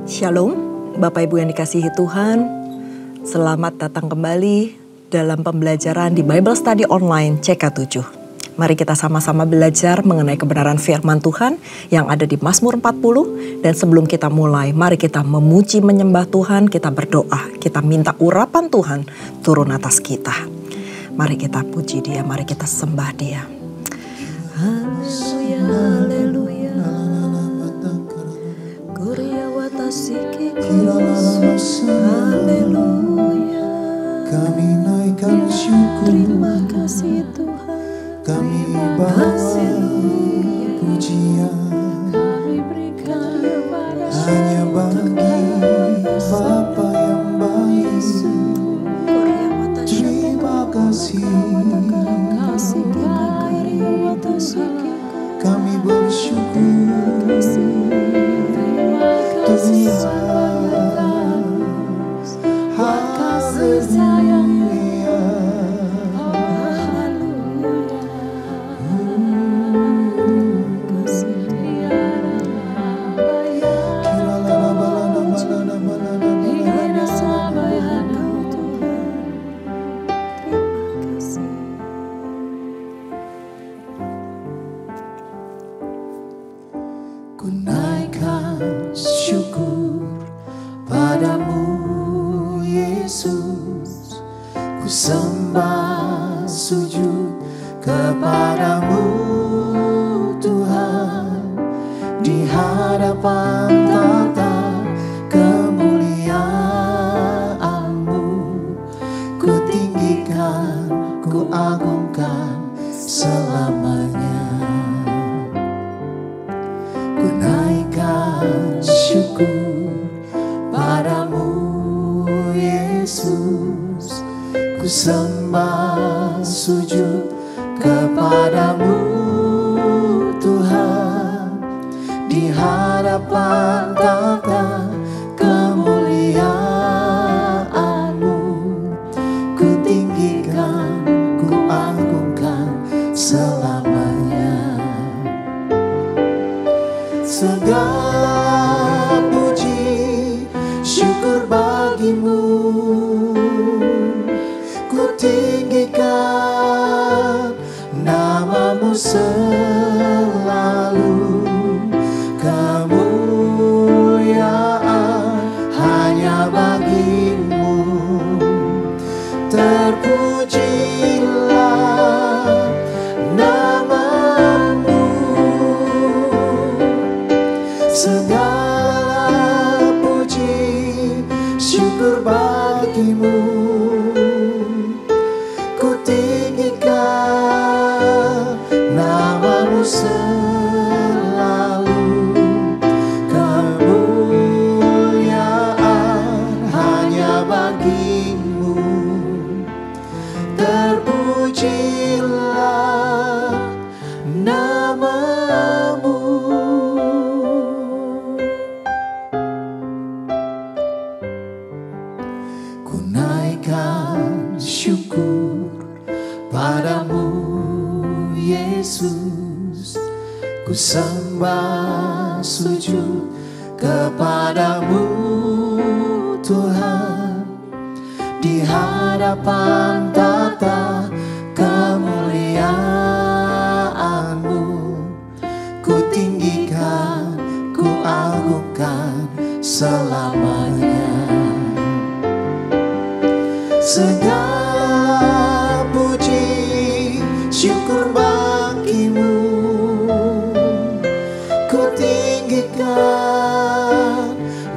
Shalom, Bapak Ibu yang dikasihi Tuhan. Selamat datang kembali dalam pembelajaran di Bible Study Online CK7. Mari kita sama-sama belajar mengenai kebenaran firman Tuhan yang ada di Mazmur 40. Dan sebelum kita mulai, mari kita memuji menyembah Tuhan, kita berdoa, kita minta urapan Tuhan turun atas kita. Mari kita puji Dia, mari kita sembah Dia. Haleluya, haleluya. Haleluya. Kami naikkan syukur. Terima kasih Tuhan. Kami bawa pujian. Kami berikan kepada hanya bagi Bapa yang baik. Terima kasih. Kami bersyukur. Ku naikkan syukur padamu Yesus, ku sembah sujud kepadamu Tuhan, di hadapan tata kemuliaan-Mu, ku tinggikan, ku agungkan selamanya. Ku naikkan syukur padamu Yesus, ku sembah sujud kepadamu Tuhan, di hadapan tata kemuliaan-Mu, ku tinggikan, ku agungkan selamanya. Segala puji syukur bagimu, ku tinggikan namamu selalu. Kemuliaan hanya bagimu, terpujilah namamu. Segala puji syukur bagimu, ku tinggikan namamu selalu. Kemuliaan hanya bagimu, terpujilah namamu. Ku naikkan syukur padamu Yesus, ku sembah sujud kepadamu Tuhan, di hadapan tata kemuliaan-Mu, ku tinggikan, ku agungkan selamanya. Segala puji syukur bagimu, ku tinggikan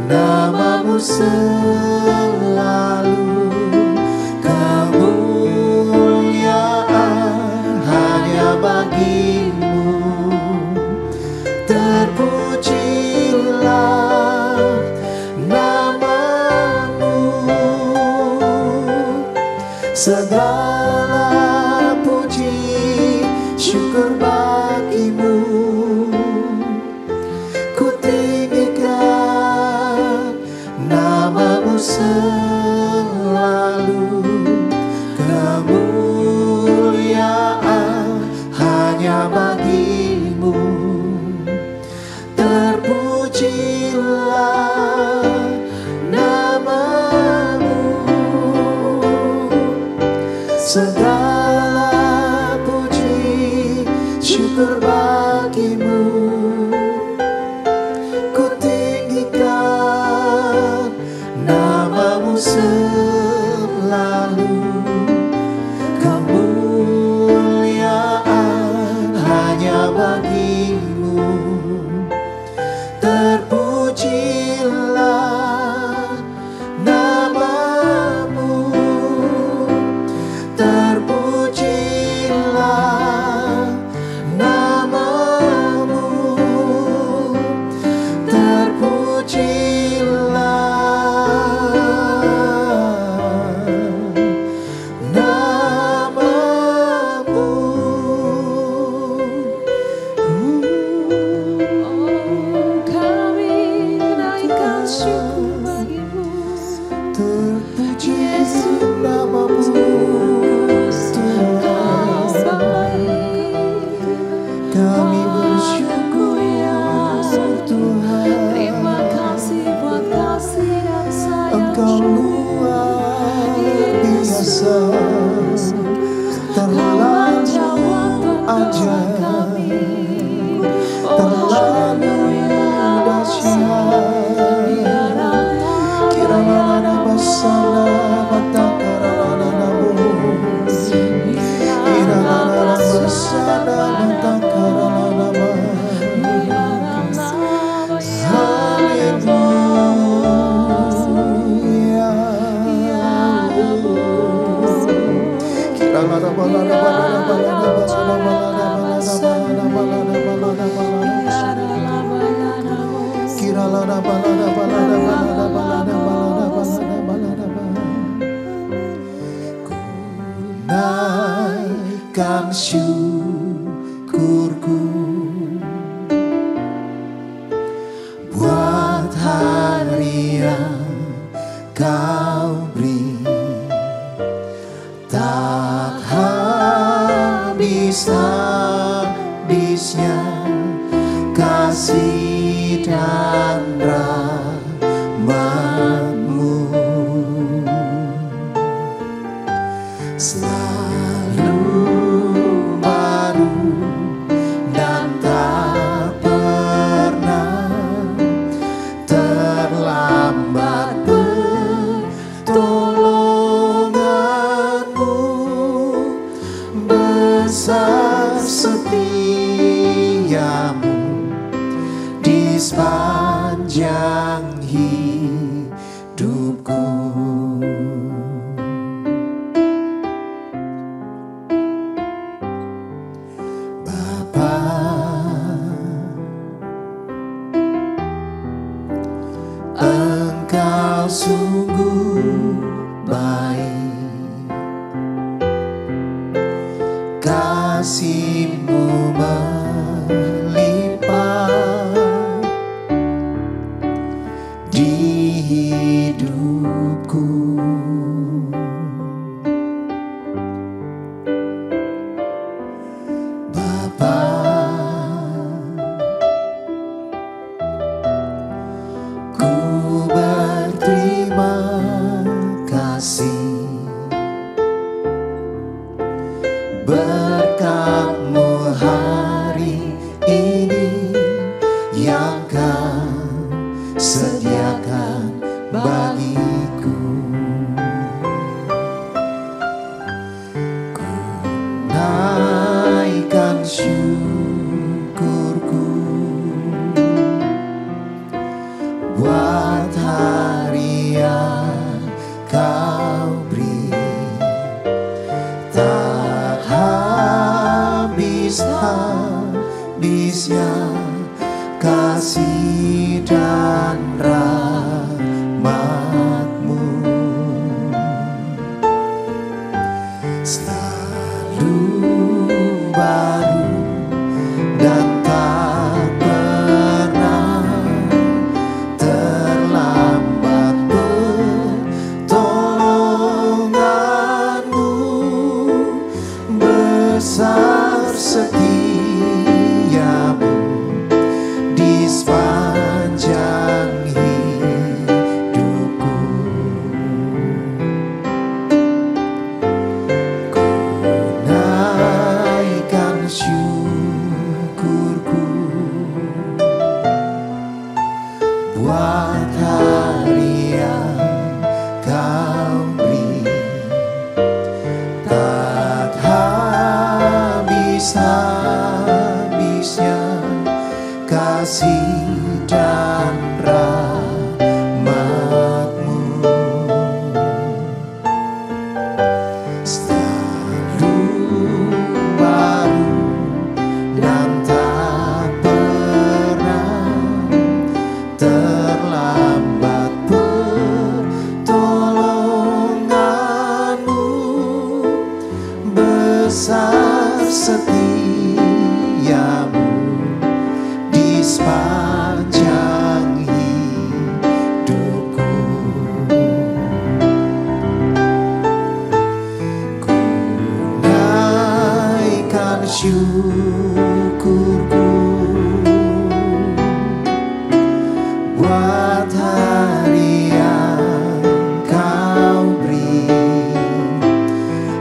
namamu selalu. Kemuliaan hanya bagimu, terpujilah namamu. Segala puji syukur bagimu, ku tinggikan namamu selalu. Kemuliaan hanya bagimu, terpujilah segala puji syukur bagimu. Ku tinggikan namamu selalu, kemuliaan hanya bagimu. Terpujilah namamu, terpujilah namamu, kami bersyukur Tuhan. Terima kasih buat kasih dan sayang. Engkau luar biasa, terlalu ajaib, terlalu dahsyat. Kirana basana batakara namu, kirana basana batakara namu. Naikkan syukurku buat hari yang kau beri, tak habis-habisnya kasih dan rahmat-Mu. Selalu baru dan tak pernah terlambat pertolongan-Mu. Besar setiamu di sepanjang hidupku. Bapa, Engkau sungguh baik, kasih-Mu melimpah di hidupku. Bapa, ku berterima kasih berkat-Mu hari ini yang Kau sediakan bagiku. Ku naikkan syukurku buat hari yang Kau beri, tak habis-habisnya kasih dan rahmat-Mu. Selalu baru dan tak pernah terlambat pertolongan-Mu. Besar setiamu di sepanjang hidup. buat hari yang Kau beri. Tak habis-habisnya kasih dan rahmat-Mu. Selalu baru dan tak pernah terlambat pertolongan-Mu. Besar setiamu di sepanjang hidupku. Ku naikkan syukurku buat hari yang Kau beri.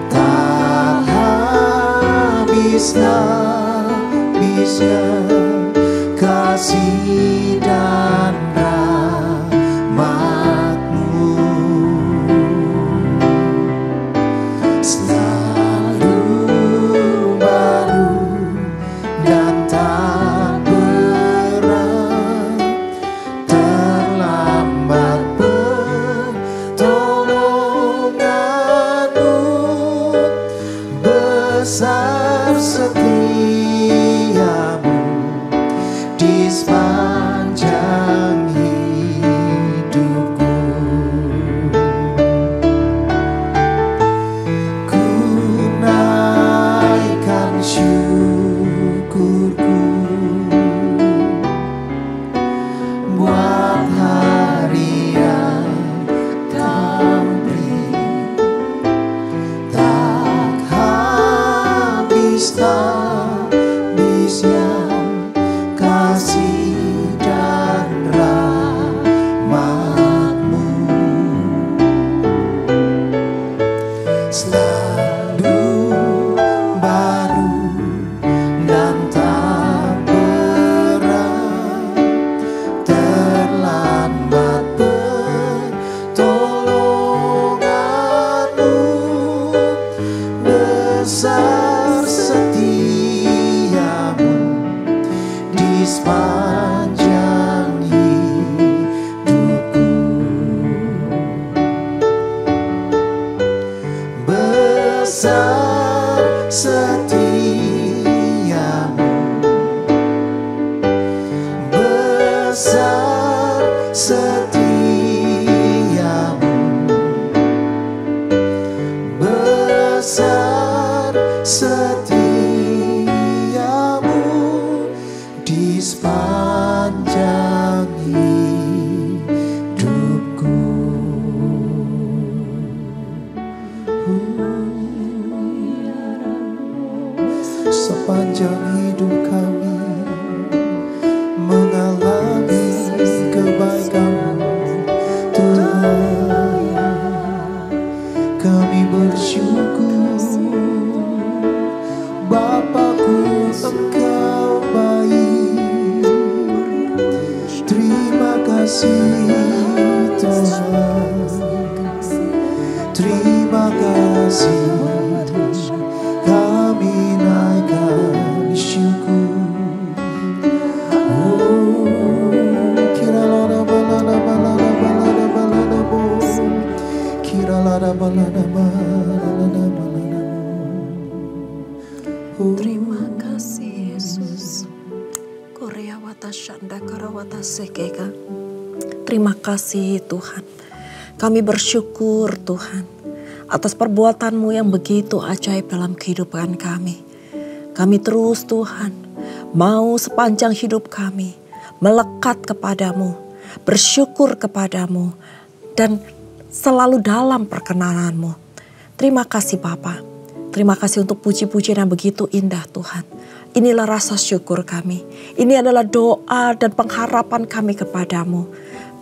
Tak habis-habisnya kasih dan rahmat-Mu. Selalu baru dan tak pernah terlambat pertolongan-Mu. Besar setiamu di sepanjang hidupku. Ku naikkan syukurku buat hari yang Kau beri. Tak habis-habisnya kasih dan rahmat-Mu. Selalu baru dan tak pernah terlambat pertolongan-Mu. Besar setiamu di sepanjang hidupku. Besar setiamu, besar setiamu, besar setiamu di sepanjang hidupku. Sepanjang hidup kami mengalami kebaikan-Mu, Tuhan. Kami bersyukur, Bapakku, Engkau baik. Terima kasih Tuhan, terima kasih. Kami naikkan syukur. Terima kasih Yesus. Korea wata shanda karawata sekeka. Terima kasih Tuhan. Kami bersyukur Tuhan atas perbuatan-Mu yang begitu ajaib dalam kehidupan kami. Kami terus Tuhan mau sepanjang hidup kami melekat kepadamu, bersyukur kepadamu, dan selalu dalam perkenanan-Mu. Terima kasih Bapa. Terima kasih untuk puji-pujian yang begitu indah Tuhan. Inilah rasa syukur kami. Ini adalah doa dan pengharapan kami kepadamu.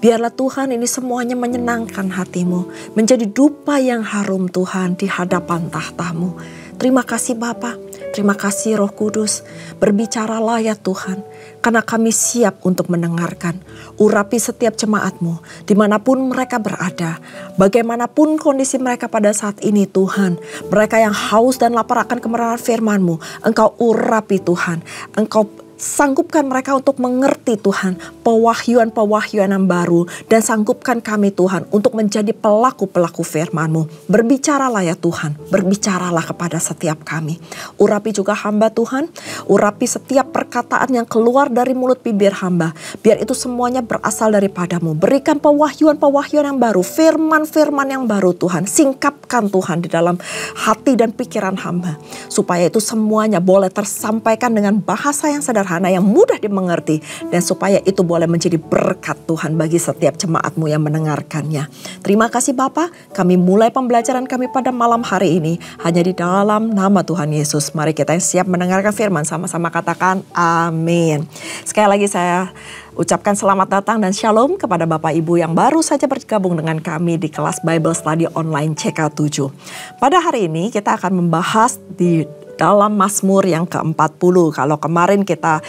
Biarlah Tuhan ini semuanya menyenangkan hati-Mu. Menjadi dupa yang harum Tuhan di hadapan tahta-Mu. Terima kasih Bapa. Terima kasih Roh Kudus, berbicaralah ya Tuhan, karena kami siap untuk mendengarkan. Urapi setiap jemaat-Mu, dimanapun mereka berada, bagaimanapun kondisi mereka pada saat ini Tuhan. Mereka yang haus dan lapar akan kebenaran firman-Mu, Engkau urapi Tuhan, Engkau sanggupkan mereka untuk mengerti Tuhan pewahyuan-pewahyuan yang baru, dan sanggupkan kami Tuhan untuk menjadi pelaku-pelaku firman-Mu. Berbicaralah ya Tuhan, berbicaralah kepada setiap kami. Urapi juga hamba Tuhan, urapi setiap perkataan yang keluar dari mulut bibir hamba, biar itu semuanya berasal daripada-Mu. Berikan pewahyuan-pewahyuan yang baru, firman-firman yang baru Tuhan, singkapkan Tuhan di dalam hati dan pikiran hamba, supaya itu semuanya boleh tersampaikan dengan bahasa yang sederhana, yang mudah dimengerti, dan supaya itu boleh menjadi berkat Tuhan bagi setiap jemaat-Mu yang mendengarkannya. Terima kasih Bapa, kami mulai pembelajaran kami pada malam hari ini hanya di dalam nama Tuhan Yesus. Mari kita yang siap mendengarkan firman sama-sama katakan amin. Sekali lagi saya ucapkan selamat datang dan shalom kepada Bapak Ibu yang baru saja bergabung dengan kami di kelas Bible Study Online CK7. Pada hari ini kita akan membahas di dalam Mazmur yang ke-40. Kalau kemarin kita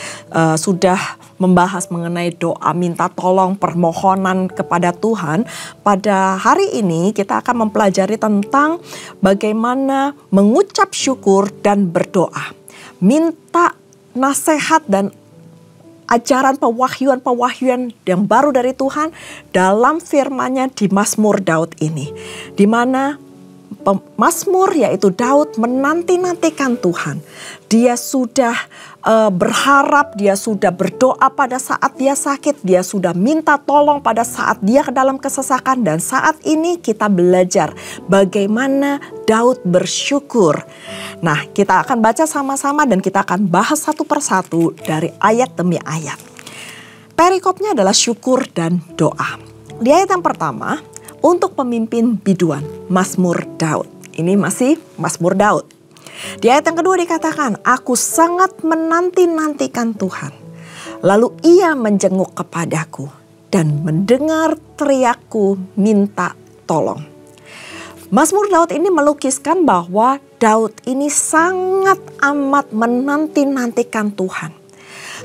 sudah membahas mengenai doa minta tolong, permohonan kepada Tuhan, pada hari ini kita akan mempelajari tentang bagaimana mengucap syukur dan berdoa. Minta nasihat dan ajaran pewahyuan-pewahyuan yang baru dari Tuhan dalam firman-Nya di Mazmur Daud ini, di mana Mazmur yaitu Daud menanti-nantikan Tuhan. Dia sudah berharap, dia sudah berdoa pada saat dia sakit, dia sudah minta tolong pada saat dia ke dalam kesesakan, dan saat ini kita belajar bagaimana Daud bersyukur. Nah, kita akan baca sama-sama dan kita akan bahas satu persatu dari ayat demi ayat. Perikopnya adalah syukur dan doa. Di ayat yang pertama, untuk pemimpin biduan, Mazmur Daud. Ini masih Mazmur Daud. Di ayat yang kedua dikatakan, aku sangat menanti-nantikan Tuhan. Lalu ia menjenguk kepadaku dan mendengar teriakku minta tolong. Mazmur Daud ini melukiskan bahwa Daud ini sangat amat menanti-nantikan Tuhan.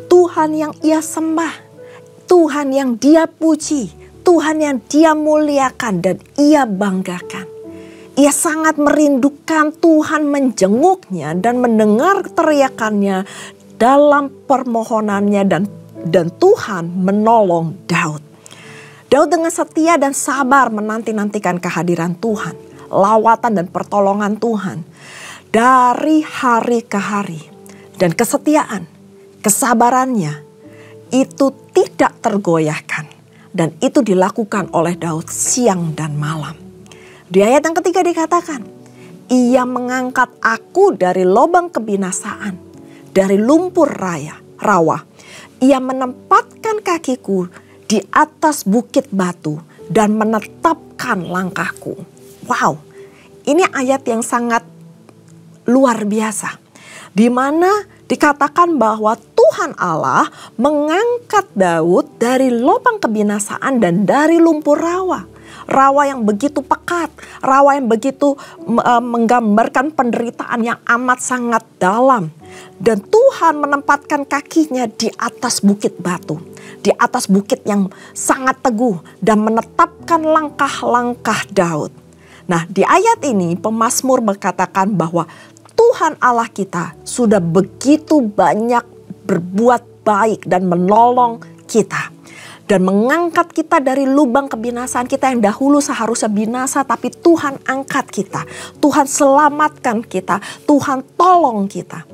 Tuhan yang ia sembah, Tuhan yang dia puji, Tuhan yang dia muliakan dan ia banggakan. Ia sangat merindukan Tuhan menjenguknya dan mendengar teriakannya dalam permohonannya, dan Tuhan menolong Daud. Daud dengan setia dan sabar menanti-nantikan kehadiran Tuhan, lawatan dan pertolongan Tuhan dari hari ke hari. Dan kesetiaan, kesabarannya itu tidak tergoyahkan. Dan itu dilakukan oleh Daud siang dan malam. Di ayat yang ketiga dikatakan, ia mengangkat aku dari lubang kebinasaan, dari lumpur rawa. Ia menempatkan kakiku di atas bukit batu dan menetapkan langkahku. Wow, ini ayat yang sangat luar biasa. Di mana dikatakan bahwa Tuhan Allah mengangkat Daud dari lubang kebinasaan dan dari lumpur rawa. Rawa yang begitu pekat, rawa yang begitu menggambarkan penderitaan yang amat sangat dalam. Dan Tuhan menempatkan kakinya di atas bukit batu, di atas bukit yang sangat teguh, dan menetapkan langkah-langkah Daud. Nah, di ayat ini pemazmur berkatakan bahwa Tuhan Allah kita sudah begitu banyak berbuat baik dan menolong kita. Dan mengangkat kita dari lubang kebinasaan kita yang dahulu seharusnya binasa, tapi Tuhan angkat kita. Tuhan selamatkan kita. Tuhan tolong kita.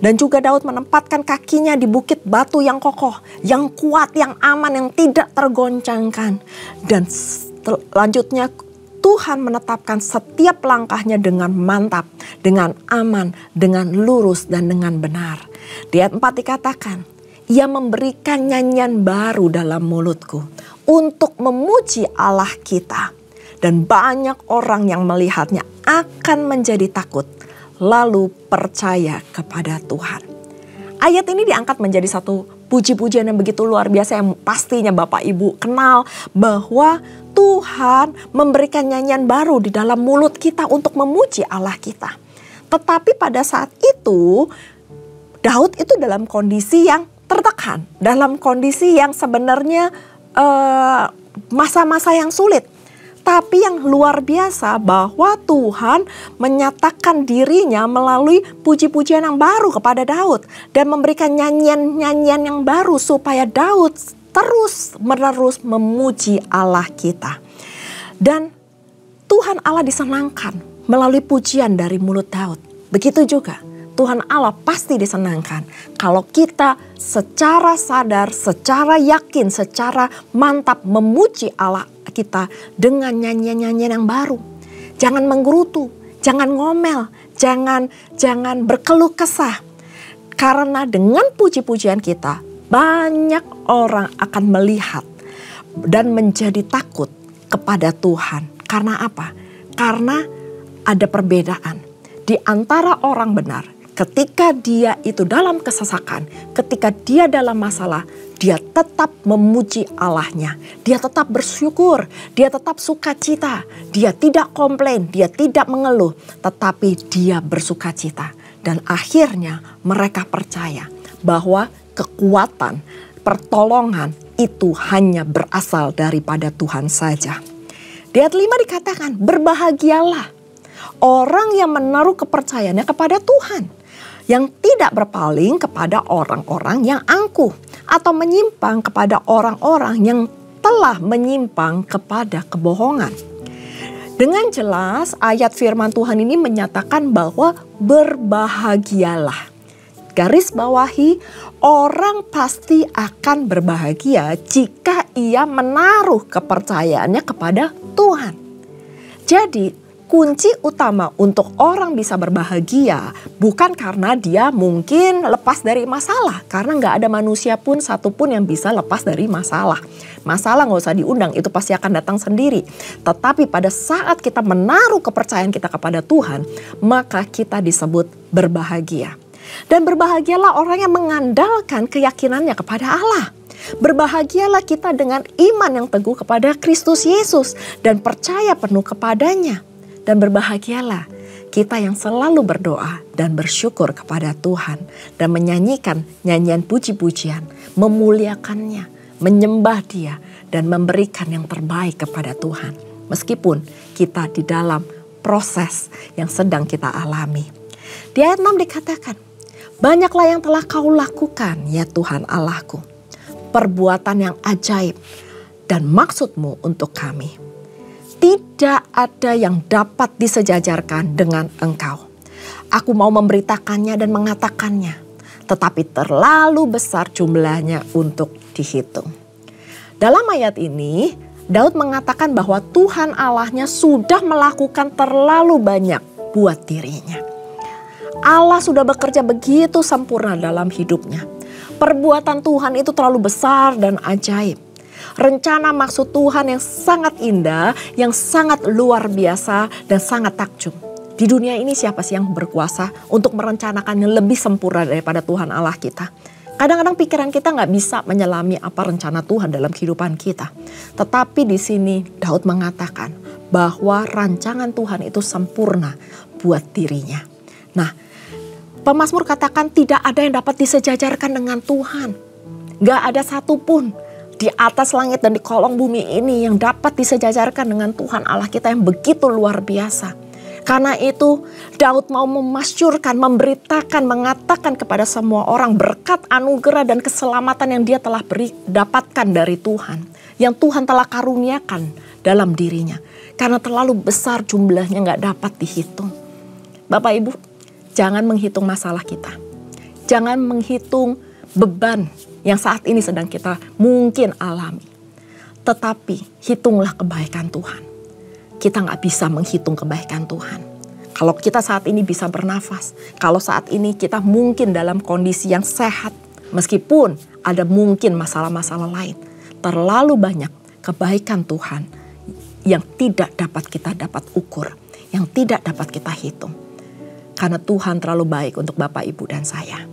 Dan juga Daud menempatkan kakinya di bukit batu yang kokoh, yang kuat, yang aman, yang tidak tergoncangkan. Dan selanjutnya Tuhan menetapkan setiap langkahnya dengan mantap, dengan aman, dengan lurus, dan dengan benar. Di ayat 4 dikatakan, ia memberikan nyanyian baru dalam mulutku untuk memuji Allah kita. Dan banyak orang yang melihatnya akan menjadi takut, lalu percaya kepada Tuhan. Ayat ini diangkat menjadi satu puji-pujian yang begitu luar biasa, yang pastinya Bapak Ibu kenal bahwa Tuhan memberikan nyanyian baru di dalam mulut kita untuk memuji Allah kita. Tetapi pada saat itu Daud itu dalam kondisi yang tertekan, dalam kondisi yang sebenarnya masa-masa yang sulit. Tapi yang luar biasa bahwa Tuhan menyatakan dirinya melalui puji-pujian yang baru kepada Daud. Dan memberikan nyanyian-nyanyian yang baru supaya Daud terus-menerus memuji Allah kita. Dan Tuhan Allah disenangkan melalui pujian dari mulut Daud. Begitu juga Tuhan Allah pasti disenangkan kalau kita secara sadar, secara yakin, secara mantap memuji Allah kita dengan nyanyian-nyanyian yang baru. Jangan menggerutu, jangan ngomel, jangan berkeluh kesah. Karena dengan puji-pujian kita, banyak orang akan melihat dan menjadi takut kepada Tuhan. Karena apa? Karena ada perbedaan di antara orang benar. Ketika dia itu dalam kesesakan, ketika dia dalam masalah, dia tetap memuji Allahnya. Dia tetap bersyukur, dia tetap sukacita. Dia tidak komplain, dia tidak mengeluh, tetapi dia bersukacita. Dan akhirnya mereka percaya bahwa kekuatan, pertolongan itu hanya berasal daripada Tuhan saja. Di ayat 5 dikatakan, berbahagialah orang yang menaruh kepercayaannya kepada Tuhan, yang tidak berpaling kepada orang-orang yang angkuh atau menyimpang kepada orang-orang yang telah menyimpang kepada kebohongan. Dengan jelas ayat firman Tuhan ini menyatakan bahwa berbahagialah. Garis bawahi, orang pasti akan berbahagia jika ia menaruh kepercayaannya kepada Tuhan. Jadi kunci utama untuk orang bisa berbahagia bukan karena dia mungkin lepas dari masalah. Karena gak ada manusia pun satupun yang bisa lepas dari masalah. Masalah gak usah diundang, itu pasti akan datang sendiri. Tetapi pada saat kita menaruh kepercayaan kita kepada Tuhan, maka kita disebut berbahagia. Dan berbahagialah orang yang mengandalkan keyakinannya kepada Allah. Berbahagialah kita dengan iman yang teguh kepada Kristus Yesus dan percaya penuh kepadanya. Dan berbahagialah kita yang selalu berdoa dan bersyukur kepada Tuhan. Dan menyanyikan nyanyian puji-pujian, memuliakannya, menyembah Dia. Dan memberikan yang terbaik kepada Tuhan. Meskipun kita di dalam proses yang sedang kita alami. Di ayat 6 dikatakan, banyaklah yang telah kau lakukan ya Tuhan Allahku. Perbuatan yang ajaib dan maksud-Mu untuk kami. Tidak ada yang dapat disejajarkan dengan Engkau. Aku mau memberitakannya dan mengatakannya, tetapi terlalu besar jumlahnya untuk dihitung. Dalam ayat ini, Daud mengatakan bahwa Tuhan Allahnya sudah melakukan terlalu banyak buat dirinya. Allah sudah bekerja begitu sempurna dalam hidupnya. Perbuatan Tuhan itu terlalu besar dan ajaib. Rencana maksud Tuhan yang sangat indah, yang sangat luar biasa dan sangat takjub. Di dunia ini siapa sih yang berkuasa untuk merencanakan yang lebih sempurna daripada Tuhan Allah kita? Kadang-kadang pikiran kita gak bisa menyelami apa rencana Tuhan dalam kehidupan kita. Tetapi di sini Daud mengatakan bahwa rancangan Tuhan itu sempurna buat dirinya. Nah, pemazmur katakan tidak ada yang dapat disejajarkan dengan Tuhan. Gak ada satupun di atas langit dan di kolong bumi ini yang dapat disejajarkan dengan Tuhan Allah kita yang begitu luar biasa. Karena itu Daud mau memasyurkan, memberitakan, mengatakan kepada semua orang berkat anugerah dan keselamatan yang dia telah dapatkan dari Tuhan. Yang Tuhan telah karuniakan dalam dirinya. Karena terlalu besar jumlahnya gak dapat dihitung. Bapak Ibu, jangan menghitung masalah kita. Jangan menghitung beban yang saat ini sedang kita mungkin alami. Tetapi hitunglah kebaikan Tuhan. Kita gak bisa menghitung kebaikan Tuhan. Kalau kita saat ini bisa bernafas, kalau saat ini kita mungkin dalam kondisi yang sehat, meskipun ada mungkin masalah-masalah lain, terlalu banyak kebaikan Tuhan yang tidak dapat kita ukur, yang tidak dapat kita hitung. Karena Tuhan terlalu baik untuk Bapak, Ibu, dan saya.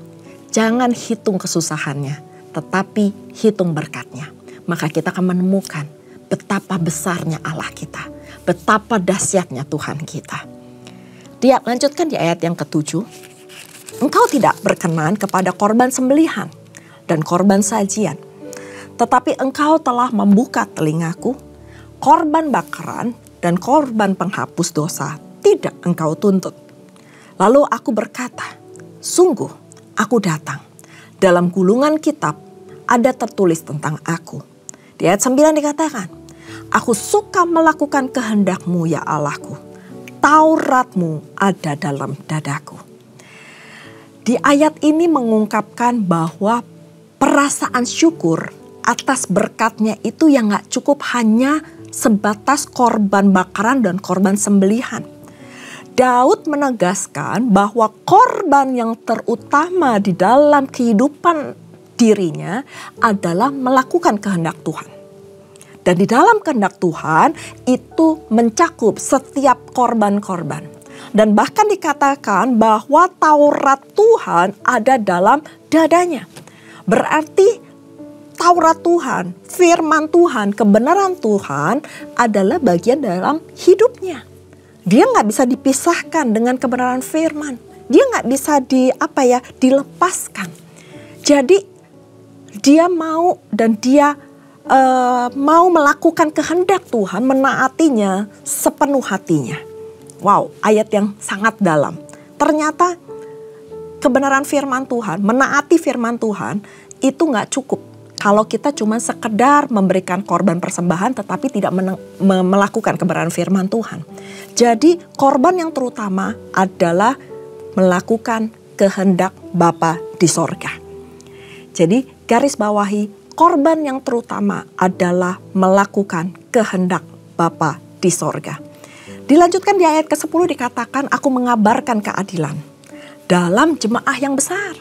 Jangan hitung kesusahannya, tetapi hitung berkatnya. Maka kita akan menemukan betapa besarnya Allah kita. Betapa dahsyatnya Tuhan kita. Dia lanjutkan di ayat yang ke-7. Engkau tidak berkenan kepada korban sembelihan dan korban sajian. Tetapi engkau telah membuka telingaku, korban bakaran dan korban penghapus dosa tidak engkau tuntut. Lalu aku berkata, sungguh aku datang. Dalam gulungan kitab ada tertulis tentang aku. Di ayat 9 dikatakan, aku suka melakukan kehendak-Mu ya Allahku. Taurat-Mu ada dalam dadaku. Di ayat ini mengungkapkan bahwa perasaan syukur atas berkatnya itu yang gak cukup hanya sebatas korban bakaran dan korban sembelihan. Daud menegaskan bahwa korban yang terutama di dalam kehidupan dirinya adalah melakukan kehendak Tuhan. Dan di dalam kehendak Tuhan itu mencakup setiap korban-korban. Dan bahkan dikatakan bahwa Taurat Tuhan ada dalam dadanya. Berarti Taurat Tuhan, firman Tuhan, kebenaran Tuhan adalah bagian dalam hidupnya. Dia gak bisa dipisahkan dengan kebenaran firman. Dia gak bisa dilepaskan. Jadi dia mau dan dia mau melakukan kehendak Tuhan, menaatinya sepenuh hatinya. Wow, ayat yang sangat dalam. Ternyata kebenaran firman Tuhan, menaati firman Tuhan itu gak cukup. Kalau kita cuma sekedar memberikan korban persembahan tetapi tidak melakukan kebenaran firman Tuhan. Jadi korban yang terutama adalah melakukan kehendak Bapa di sorga. Jadi garis bawahi, korban yang terutama adalah melakukan kehendak Bapa di sorga. Dilanjutkan di ayat ke-10 dikatakan, aku mengabarkan keadilan dalam jemaah yang besar.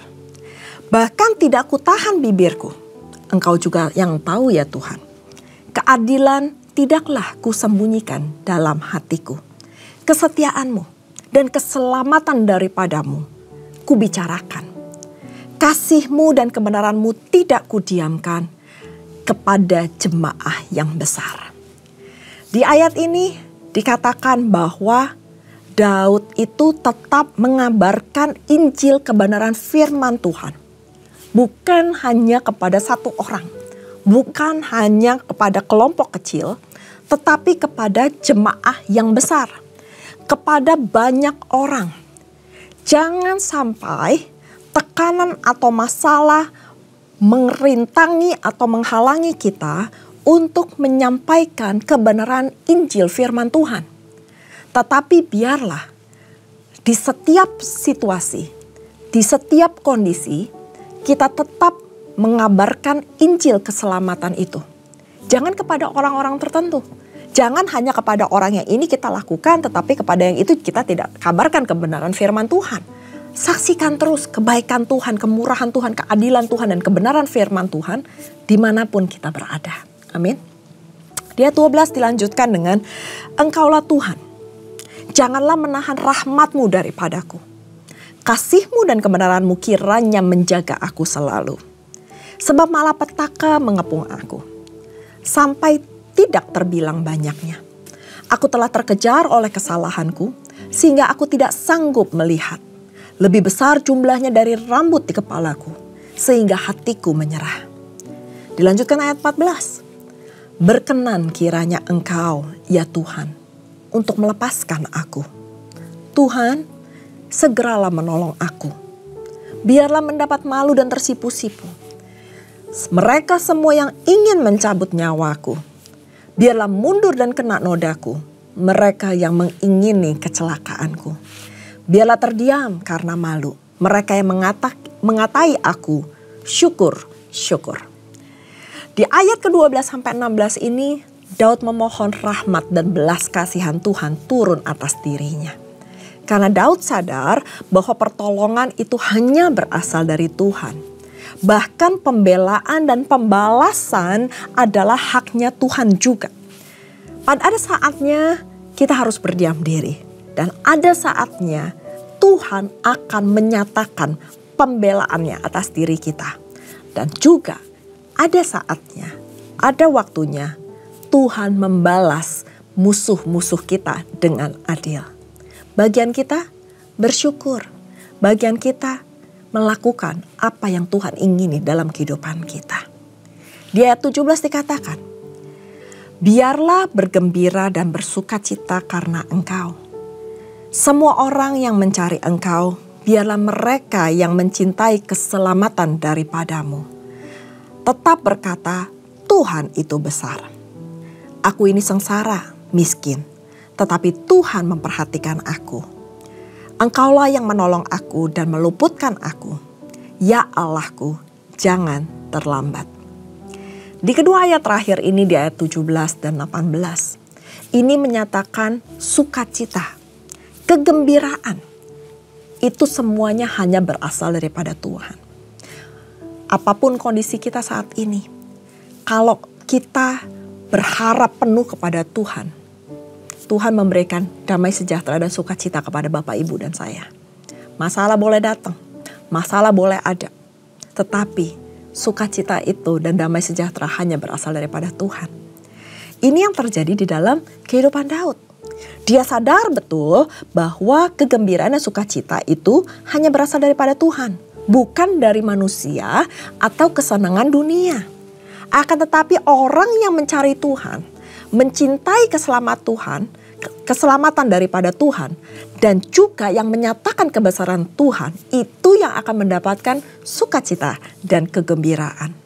Bahkan tidak kutahan bibirku. Engkau juga yang tahu ya Tuhan. Keadilan tidaklah kusembunyikan dalam hatiku. Kesetiaan-Mu dan keselamatan daripadamu kubicarakan. Kasih-Mu dan kebenaran-Mu tidak kudiamkan kepada jemaah yang besar. Di ayat ini dikatakan bahwa Daud itu tetap mengabarkan Injil kebenaran firman Tuhan. Bukan hanya kepada satu orang, bukan hanya kepada kelompok kecil, tetapi kepada jemaah yang besar, kepada banyak orang. Jangan sampai tekanan atau masalah merintangi atau menghalangi kita untuk menyampaikan kebenaran Injil firman Tuhan. Tetapi biarlah di setiap situasi, di setiap kondisi, kita tetap mengabarkan Injil keselamatan itu. Jangan kepada orang-orang tertentu. Jangan hanya kepada orang yang ini kita lakukan, tetapi kepada yang itu kita tidak kabarkan kebenaran firman Tuhan. Saksikan terus kebaikan Tuhan, kemurahan Tuhan, keadilan Tuhan, dan kebenaran firman Tuhan dimanapun kita berada. Amin. Di ayat 12 dilanjutkan dengan, Engkaulah Tuhan, janganlah menahan rahmat-Mu daripadaku. Kasih-Mu dan kebenaran-Mu kiranya menjaga aku selalu. Sebab malapetaka mengepung aku, sampai tidak terbilang banyaknya. Aku telah terkejar oleh kesalahanku, sehingga aku tidak sanggup melihat. Lebih besar jumlahnya dari rambut di kepalaku, sehingga hatiku menyerah. Dilanjutkan ayat 14. Berkenan kiranya Engkau, ya Tuhan, untuk melepaskan aku. Tuhan, segeralah menolong aku. Biarlah mendapat malu dan tersipu-sipu mereka semua yang ingin mencabut nyawaku. Biarlah mundur dan kena nodaku mereka yang mengingini kecelakaanku. Biarlah terdiam karena malu mereka yang mengatai aku syukur, syukur. Di ayat ke-12 sampai 16 ini Daud memohon rahmat dan belas kasihan Tuhan turun atas dirinya. Karena Daud sadar bahwa pertolongan itu hanya berasal dari Tuhan. Bahkan pembelaan dan pembalasan adalah haknya Tuhan juga. Pada ada saatnya kita harus berdiam diri. Dan ada saatnya Tuhan akan menyatakan pembelaannya atas diri kita. Dan juga ada saatnya, ada waktunya Tuhan membalas musuh-musuh kita dengan adil. Bagian kita bersyukur. Bagian kita melakukan apa yang Tuhan ingini dalam kehidupan kita. Di ayat 17 dikatakan, biarlah bergembira dan bersukacita karena Engkau. Semua orang yang mencari Engkau, biarlah mereka yang mencintai keselamatan daripadamu tetap berkata, Tuhan itu besar. Aku ini sengsara, miskin, tetapi Tuhan memperhatikan aku. Engkaulah yang menolong aku dan meluputkan aku. Ya Allahku, jangan terlambat. Di kedua ayat terakhir ini di ayat 17 dan 18. Ini menyatakan sukacita, kegembiraan. Itu semuanya hanya berasal daripada Tuhan. Apapun kondisi kita saat ini, kalau kita berharap penuh kepada Tuhan, Tuhan memberikan damai sejahtera dan sukacita kepada Bapak, Ibu, dan saya. Masalah boleh datang, masalah boleh ada. Tetapi sukacita itu dan damai sejahtera hanya berasal daripada Tuhan. Ini yang terjadi di dalam kehidupan Daud. Dia sadar betul bahwa kegembiraan dan sukacita itu hanya berasal daripada Tuhan. Bukan dari manusia atau kesenangan dunia. Akan tetapi orang yang mencari Tuhan, mencintai keselamatan daripada Tuhan, dan juga yang menyatakan kebesaran Tuhan, itu yang akan mendapatkan sukacita dan kegembiraan.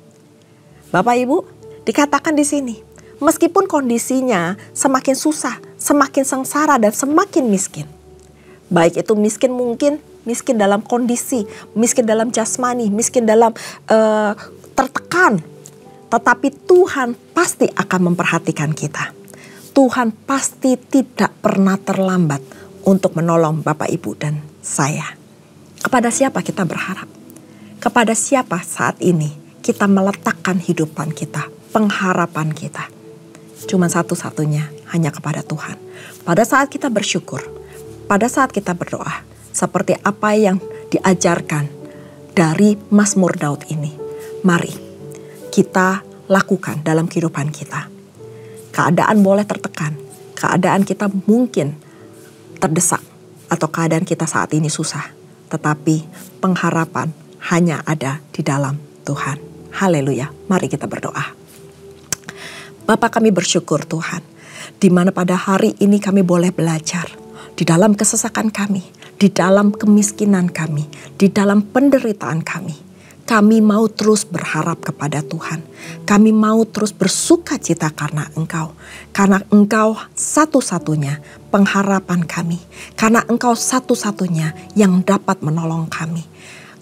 Bapak Ibu, dikatakan di sini, meskipun kondisinya semakin susah, semakin sengsara dan semakin miskin. Baik itu miskin mungkin, miskin dalam kondisi, miskin dalam jasmani, miskin dalam tertekan. Tetapi Tuhan pasti akan memperhatikan kita. Tuhan pasti tidak pernah terlambat untuk menolong Bapak, Ibu, dan saya. Kepada siapa kita berharap? Kepada siapa saat ini kita meletakkan hidupan kita, pengharapan kita? Cuma satu-satunya, hanya kepada Tuhan. Pada saat kita bersyukur, pada saat kita berdoa, seperti apa yang diajarkan dari Mazmur Daud ini, mari kita lakukan dalam kehidupan kita. Keadaan boleh tertekan, keadaan kita mungkin terdesak, atau keadaan kita saat ini susah. Tetapi pengharapan hanya ada di dalam Tuhan. Haleluya, mari kita berdoa. Bapa, kami bersyukur Tuhan, di mana pada hari ini kami boleh belajar di dalam kesesakan kami, di dalam kemiskinan kami, di dalam penderitaan kami. Kami mau terus berharap kepada Tuhan. Kami mau terus bersuka cita karena Engkau. Karena Engkau satu-satunya pengharapan kami. Karena Engkau satu-satunya yang dapat menolong kami.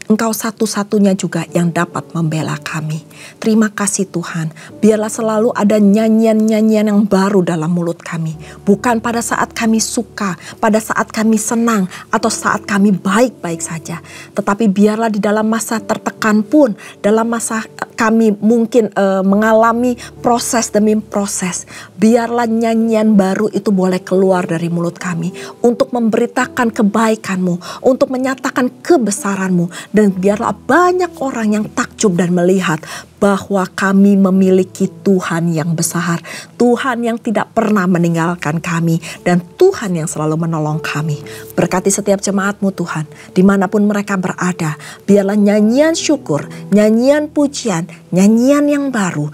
Engkau satu-satunya juga yang dapat membela kami. Terima kasih Tuhan. Biarlah selalu ada nyanyian-nyanyian yang baru dalam mulut kami. Bukan pada saat kami suka, pada saat kami senang, atau saat kami baik-baik saja. Tetapi biarlah di dalam masa tertekan pun, dalam masa kami mungkin mengalami proses demi proses. Biarlah nyanyian baru itu boleh keluar dari mulut kami. Untuk memberitakan kebaikan-Mu, untuk menyatakan kebesaran-Mu. Dan biarlah banyak orang yang takjub dan melihat bahwa kami memiliki Tuhan yang besar. Tuhan yang tidak pernah meninggalkan kami. Dan Tuhan yang selalu menolong kami. Berkati setiap jemaat-Mu Tuhan. Dimanapun mereka berada. Biarlah nyanyian syukur, nyanyian pujian, nyanyian yang baru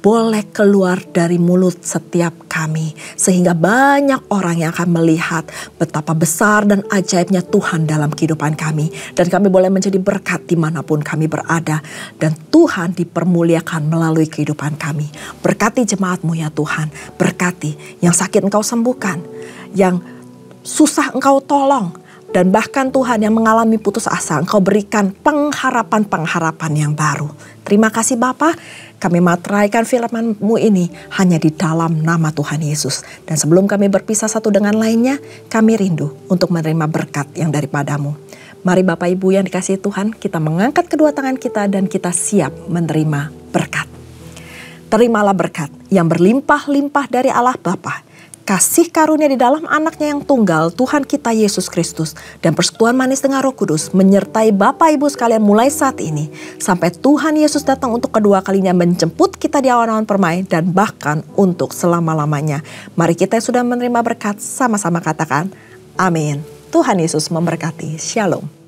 boleh keluar dari mulut setiap kami. Sehingga banyak orang yang akan melihat betapa besar dan ajaibnya Tuhan dalam kehidupan kami. Dan kami boleh menjadi berkat dimanapun kami berada. Dan Tuhan dipermuliakan melalui kehidupan kami. Berkati jemaat-Mu ya Tuhan. Berkati yang sakit Engkau sembuhkan. Yang susah Engkau tolong. Dan bahkan Tuhan yang mengalami putus asa, Engkau berikan pengharapan-pengharapan yang baru. Terima kasih Bapa, kami materaikan firman-Mu ini hanya di dalam nama Tuhan Yesus. Dan sebelum kami berpisah satu dengan lainnya, kami rindu untuk menerima berkat yang daripada-Mu. Mari Bapak Ibu yang dikasihi Tuhan, kita mengangkat kedua tangan kita dan kita siap menerima berkat. Terimalah berkat yang berlimpah-limpah dari Allah Bapa, kasih karunia di dalam anaknya yang tunggal, Tuhan kita Yesus Kristus, dan persekutuan manis dengan Roh Kudus menyertai Bapak Ibu sekalian mulai saat ini sampai Tuhan Yesus datang untuk kedua kalinya menjemput kita di awan-awan permai dan bahkan untuk selama-lamanya. Mari kita yang sudah menerima berkat sama-sama katakan amin. Tuhan Yesus memberkati. Shalom.